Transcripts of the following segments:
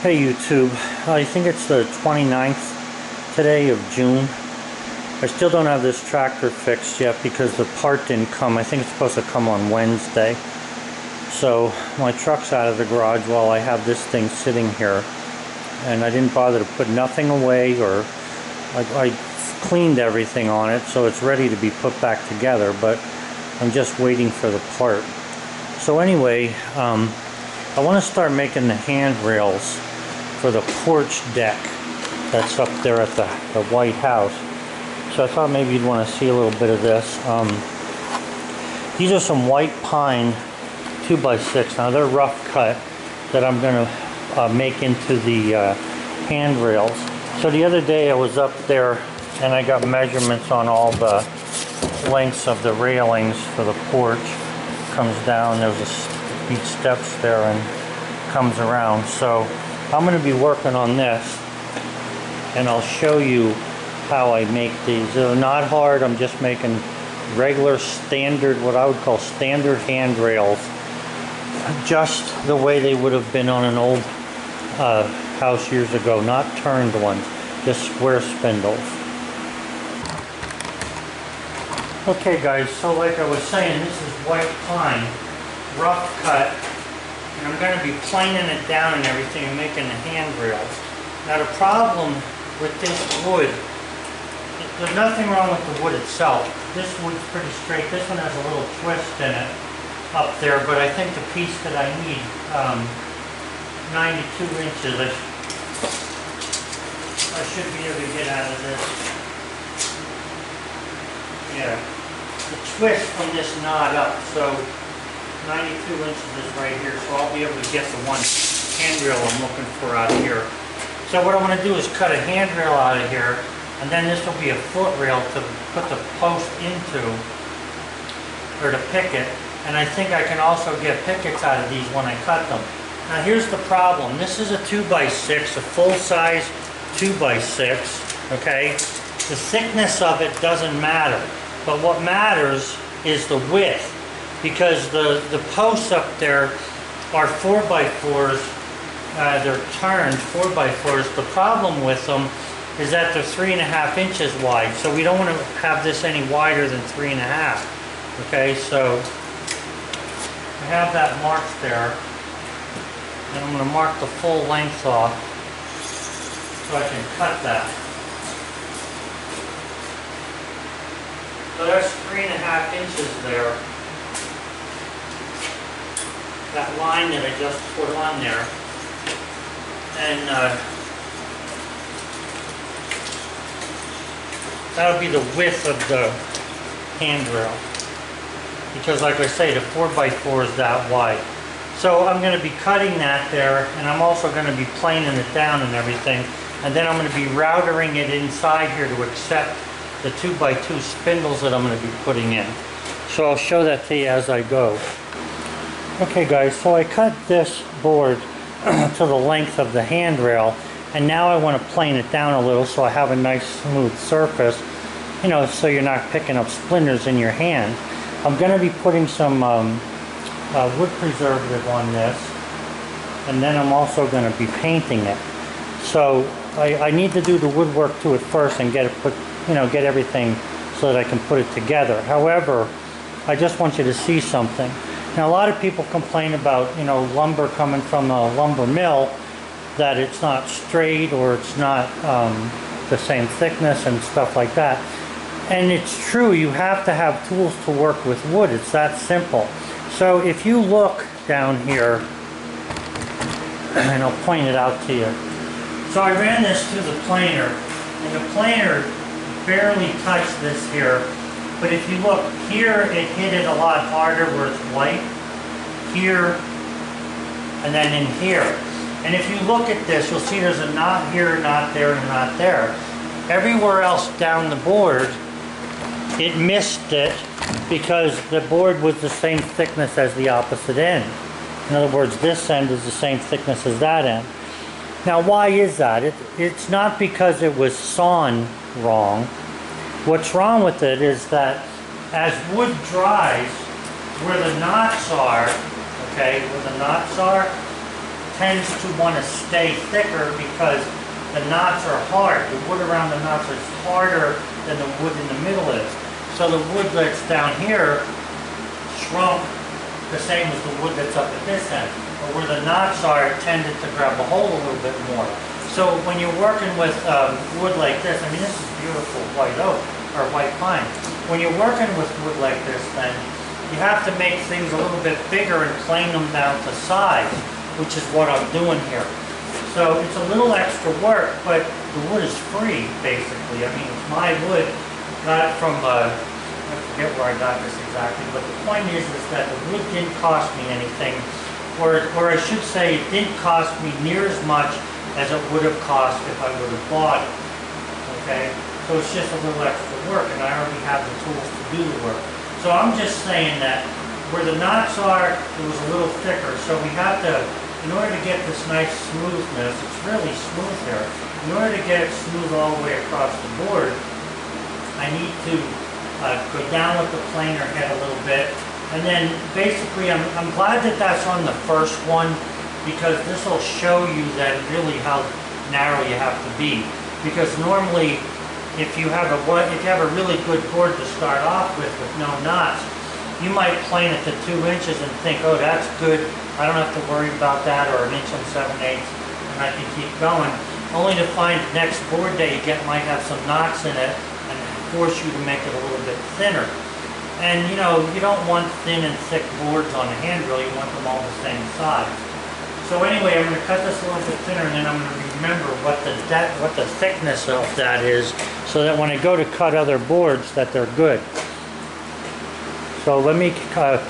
Hey YouTube, I think it's the 29th today of June. I still don't have this tractor fixed yet because the part didn't come. I think it's supposed to come on Wednesday. So my truck's out of the garage while I have this thing sitting here. And I didn't bother to put nothing away, or I cleaned everything on it so it's ready to be put back together, but I'm just waiting for the part. So anyway, I want to start making the handrails for the porch deck that's up there at the White House. So I thought maybe you'd want to see a little bit of this. These are some white pine 2x6. Now they're rough cut that I'm going to make into the handrails. So the other day I was up there and I got measurements on all the lengths of the railings for the porch. Comes down, there's a few steps there and comes around. So I'm going to be working on this and I'll show you how I make these. They're not hard. I'm just making regular standard, what I would call standard handrails, just the way they would have been on an old house years ago, not turned ones, just square spindles. Okay guys, so like I was saying, this is white pine, rough cut. And I'm going to be planing it down and everything and making the handrails. Now the problem with this wood, there's nothing wrong with the wood itself. This wood's pretty straight. This one has a little twist in it up there, but I think the piece that I need, 92 inches, I should be able to get out of this. Yeah, the twist from this knot up, so 92 inches is right here, so I'll be able to get the one handrail I'm looking for out of here. So what I'm going to do is cut a handrail out of here, and then this will be a foot rail to put the post into, or to picket. And I think I can also get pickets out of these when I cut them. Now here's the problem. This is a 2x6, a full-size 2x6, okay? The thickness of it doesn't matter, but what matters is the width. Because the posts up there are 4x4s, they're turned 4x4s. The problem with them is that they're 3.5 inches wide, so we don't want to have this any wider than 3.5. Okay, so I have that marked there, and I'm going to mark the full length off so I can cut that. So that's 3.5 inches there. That line that I just put on there, and that'll be the width of the handrail, because like I say, the 4x4 is that wide. So I'm going to be cutting that there, and I'm also going to be planing it down and everything, and then I'm going to be routering it inside here to accept the 2x2 spindles that I'm going to be putting in. So I'll show that to you as I go. Okay guys, so I cut this board to the length of the handrail, and now I want to plane it down a little so I have a nice smooth surface, you know, so you're not picking up splinters in your hand. I'm going to be putting some wood preservative on this, and then I'm also going to be painting it. So I need to do the woodwork to it first and get it put, you know, get everything so that I can put it together. However, I just want you to see something. Now a lot of people complain about, you know, lumber coming from a lumber mill, that it's not straight or it's not the same thickness and stuff like that. And it's true, you have to have tools to work with wood. It's that simple. So if you look down here, and I'll point it out to you. So I ran this through the planer, and the planer barely touched this here. But if you look here, it hit it a lot harder where it's white. Here, and then in here. And if you look at this, you'll see there's a knot here, knot there, and a knot there. Everywhere else down the board, it missed it because the board was the same thickness as the opposite end. In other words, this end is the same thickness as that end. Now, why is that? It's not because it was sawn wrong. What's wrong with it is that as wood dries, where the knots are, okay, where the knots are, tends to want to stay thicker because the knots are hard. The wood around the knots is harder than the wood in the middle is. So the wood that's down here shrunk the same as the wood that's up at this end. But where the knots are, it tended to grab a hold a little bit more. So when you're working with wood like this, I mean, this is beautiful white oak or white pine. When you're working with wood like this, then you have to make things a little bit bigger and plane them down to size, which is what I'm doing here. So it's a little extra work, but the wood is free, basically. I mean, it's my wood, got it from, I forget where I got this exactly, but the point is that the wood didn't cost me anything, or I should say it didn't cost me near as much as it would have cost if I would have bought it, okay? So it's just a little extra work, and I already have the tools to do the work. So I'm just saying that where the knots are, it was a little thicker, so we have to, in order to get this nice smoothness, it's really smooth here. In order to get it smooth all the way across the board, I need to go down with the planer head a little bit. And then basically, I'm glad that that's on the first one, because this will show you that really how narrow you have to be. Because normally, if you have a really good board to start off with no knots, you might plane it to 2 inches and think, oh, that's good. I don't have to worry about that, or 1 7/8, and I can keep going. Only to find the next board that you get might have some knots in it and force you to make it a little bit thinner. And you know, you don't want thin and thick boards on a handrail, you want them all the same size. So anyway, I'm going to cut this a little bit thinner, and then I'm going to remember what the thickness of that is, so that when I go to cut other boards, that they're good. So let me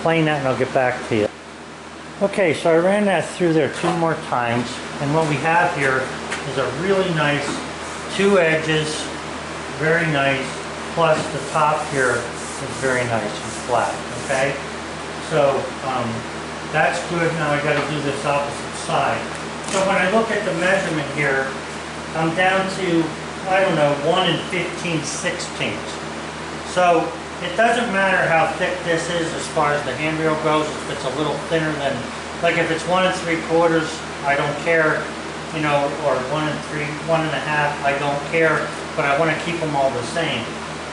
plane that and I'll get back to you. Okay, so I ran that through there 2 more times, and what we have here is a really nice 2 edges, very nice, plus the top here is very nice and flat, okay? So that's good. Now I got to do this opposite side. So when I look at the measurement here, I'm down to, I don't know, 1 15/16. So it doesn't matter how thick this is as far as the handrail goes. If it's a little thinner than, like if it's 1 3/4, I don't care, you know, or 1 1/2, I don't care, but I want to keep them all the same.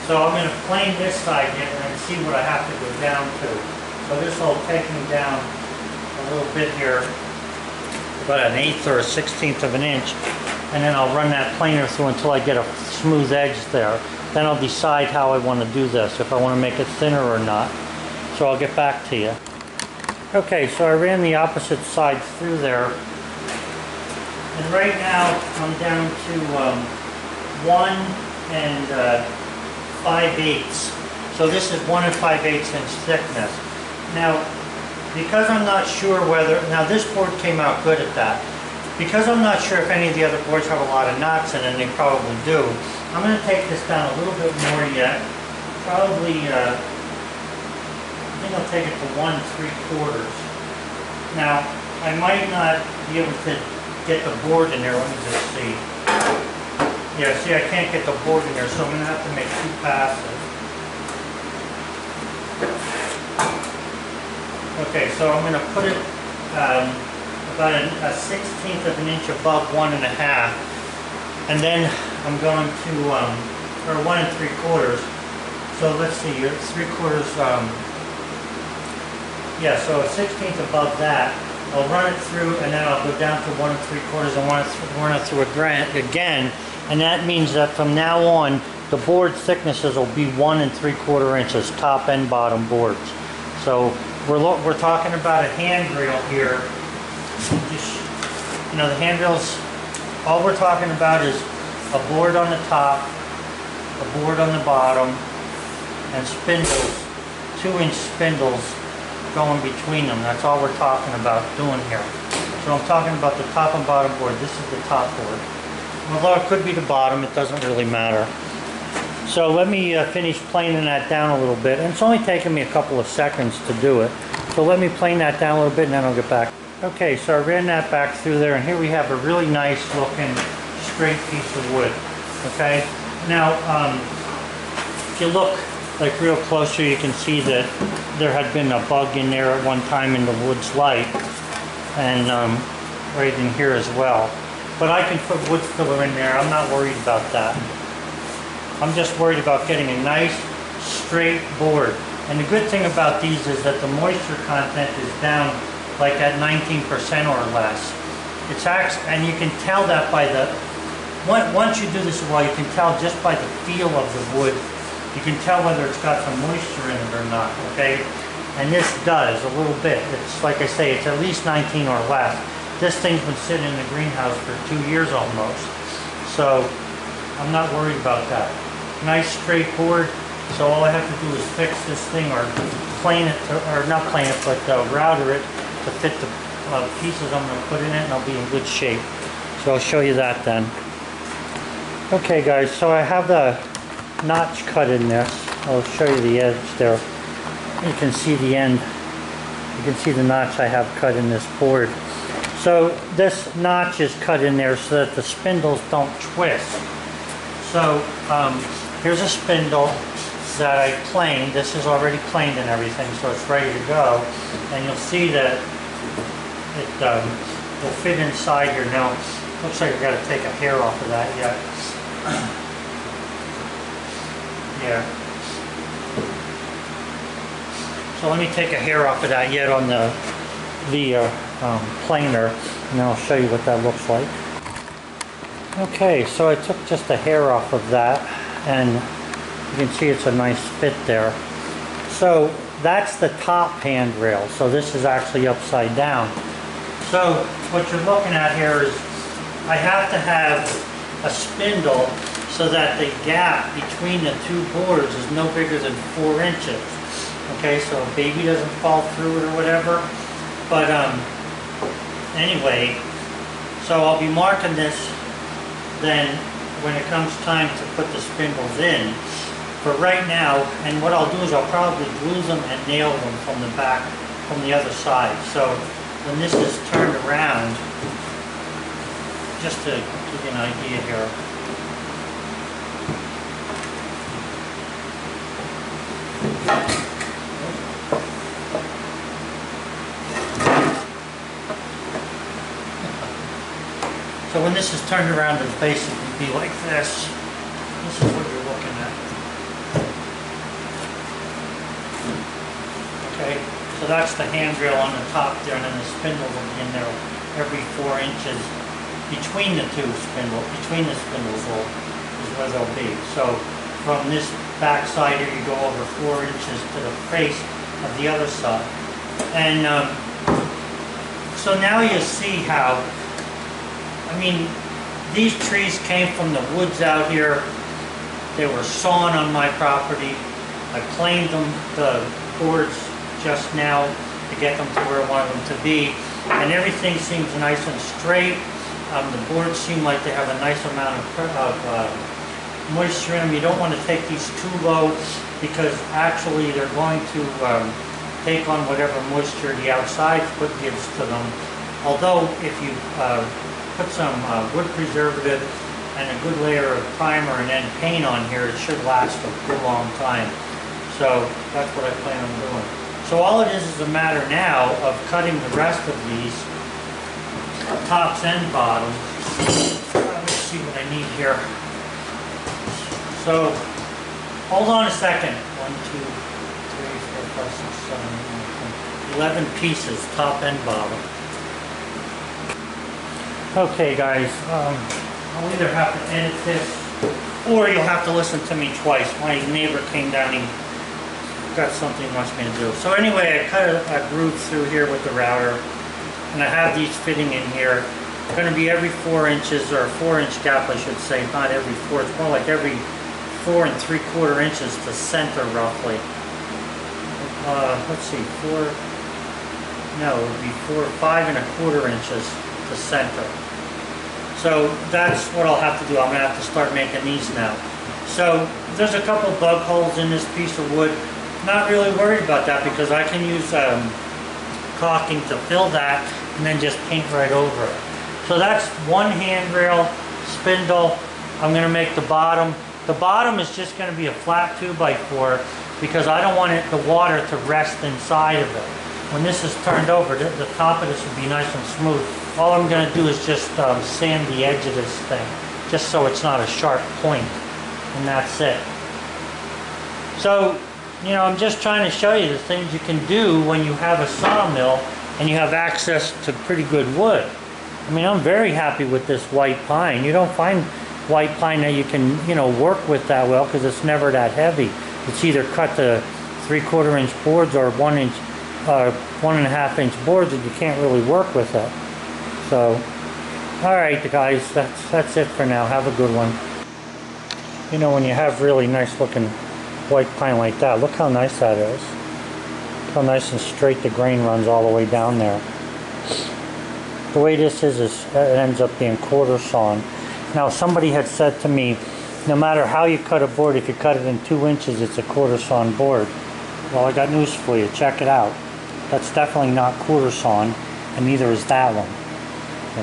So I'm going to plane this side yet and then see what I have to go down to. So this will take me down a little bit here, about 1/8 or 1/16 of an inch, and then I'll run that planer through until I get a smooth edge there. Then I'll decide how I want to do this, if I want to make it thinner or not. So I'll get back to you. Okay, so I ran the opposite side through there. And right now I'm down to 1 5/8. So this is 1 5/8 inch thickness. Now, because I'm not sure whether, now this board came out good at that. Because I'm not sure if any of the other boards have a lot of knots in it, and they probably do, I'm going to take this down a little bit more yet. Probably, I think I'll take it to 1 3/4. Now, I might not be able to get the board in there. Let me just see. Yeah, see, I can't get the board in there, so I'm going to have to make 2 passes. Okay, so I'm going to put it about a 1/16 of an inch above 1 1/2. And then I'm going to, or 1 3/4. So let's see, 3/4, yeah, so a 1/16 above that. I'll run it through, and then I'll go down to 1 3/4 and run it through again. And that means that from now on, the board thicknesses will be 1 3/4 inches, top and bottom boards. So we're talking about a handrail here. Just, you know, the handrails, all we're talking about is a board on the top, a board on the bottom, and spindles, 2-inch spindles going between them. That's all we're talking about doing here. So I'm talking about the top and bottom board. This is the top board. Although it could be the bottom, it doesn't really matter. So let me finish planing that down a little bit. And it's only taken me a couple of seconds to do it. So let me plane that down a little bit and then I'll get back. Okay, so I ran that back through there, and here we have a really nice looking straight piece of wood. Okay, now if you look like real closer, you can see that there had been a bug in there at one time in the wood's life, and right in here as well. But I can put wood filler in there. I'm not worried about that. I'm just worried about getting a nice straight board. And the good thing about these is that the moisture content is down like at 19% or less. It's actually, and you can tell that by the, once you do this a while, you can tell just by the feel of the wood. You can tell whether it's got some moisture in it or not, okay? And this does a little bit. It's like I say, it's at least 19 or less. This thing's been sitting in the greenhouse for 2 years almost. So I'm not worried about that. Nice straight board. So all I have to do is fix this thing or plane it, or not plane it, but router it to fit the pieces I'm going to put in it, and I'll be in good shape. So I'll show you that then. Okay guys, so I have the notch cut in this. I'll show you the edge there. You can see the end. You can see the notch I have cut in this board. So this notch is cut in there so that the spindles don't twist. So here's a spindle that I planed. This is already planed and everything, so it's ready to go. And you'll see that it will fit inside here. Now, looks like I've got to take a hair off of that yet. Yeah. So let me take a hair off of that yet on the planer, and then I'll show you what that looks like. Okay, so I took just a hair off of that, and you can see it's a nice fit there. So that's the top handrail. So this is actually upside down. So what you're looking at here is I have to have a spindle so that the gap between the two boards is no bigger than 4 inches. Okay, so a baby doesn't fall through it or whatever. But anyway, so I'll be marking this then when it comes time to put the spindles in. For right now, and what I'll do is I'll probably glue them and nail them from the back, from the other side. So when this is turned around, just to give you an idea here. So when this is turned around, it'll basically be like this. This is what you're looking at. Okay, so that's the handrail on the top there, and then the spindle will be in there every 4 inches between the two spindles. Between the spindles is where they'll be. So from this back side here, you go over 4 inches to the face of the other side. And so now you see how, I mean, these trees came from the woods out here. They were sawn on my property. I planed them, the boards, just now to get them to where I wanted them to be. And everything seems nice and straight. The boards seem like they have a nice amount of moisture in them. You don't want to take these too low because actually they're going to take on whatever moisture the outside foot gives to them. Although if you put some wood preservative and a good layer of primer and then paint on here, it should last a good long time. So that's what I plan on doing. So all it is a matter now of cutting the rest of these tops and bottoms. Let's see what I need here. So hold on a second. 1, 2, 3, 4, 5, 6, 7, 8, 9, 10, 11 pieces, top and bottom. Okay guys, I'll either have to edit this or you'll have to listen to me twice. My neighbor came down, he got something he wants me to do. So anyway, I cut a groove through here with the router, and I have these fitting in here. It's going to be every 4 inches, or a 4-inch gap I should say, not every 4, it's more like every 4 3/4 inches to center roughly. Let's see, 4, no, it would be 5 1/4 inches to center. So that's what I'll have to do. I'm going to have to start making these now. So there's a couple bug holes in this piece of wood. Not really worried about that because I can use caulking to fill that and then just paint right over it. So that's one handrail, spindle. I'm going to make the bottom. The bottom is just going to be a flat 2x4 because I don't want the water to rest inside of it. When this is turned over, the top of this will be nice and smooth all I'm going to do is just sand the edge of this thing, just so it's not a sharp point, and that's it. So, you know, I'm just trying to show you the things you can do when you have a sawmill and you have access to pretty good wood. I mean, I'm very happy with this white pine. You don't find white pine that you can, you know, work with that well because it's never that heavy. It's either cut to 3/4 inch boards or 1 inch, 1.5 inch boards, and you can't really work with it. So, all right, guys, that's it for now. Have a good one. You know, when you have really nice looking white pine like that, look how nice that is. Look how nice and straight the grain runs all the way down there. The way this is it ends up being quarter sawn. Now, somebody had said to me, no matter how you cut a board, if you cut it in 2 inches, it's a quarter sawn board. Well, I got news for you. Check it out. That's definitely not quarter sawn, and neither is that one.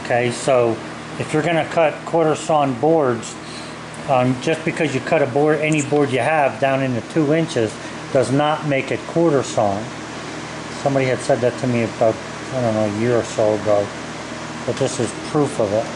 Okay, so if you're going to cut quarter sawn boards, just because you cut a board, any board you have down into 2 inches, does not make it quarter sawn. Somebody had said that to me about, I don't know, a year or so ago. But this is proof of it.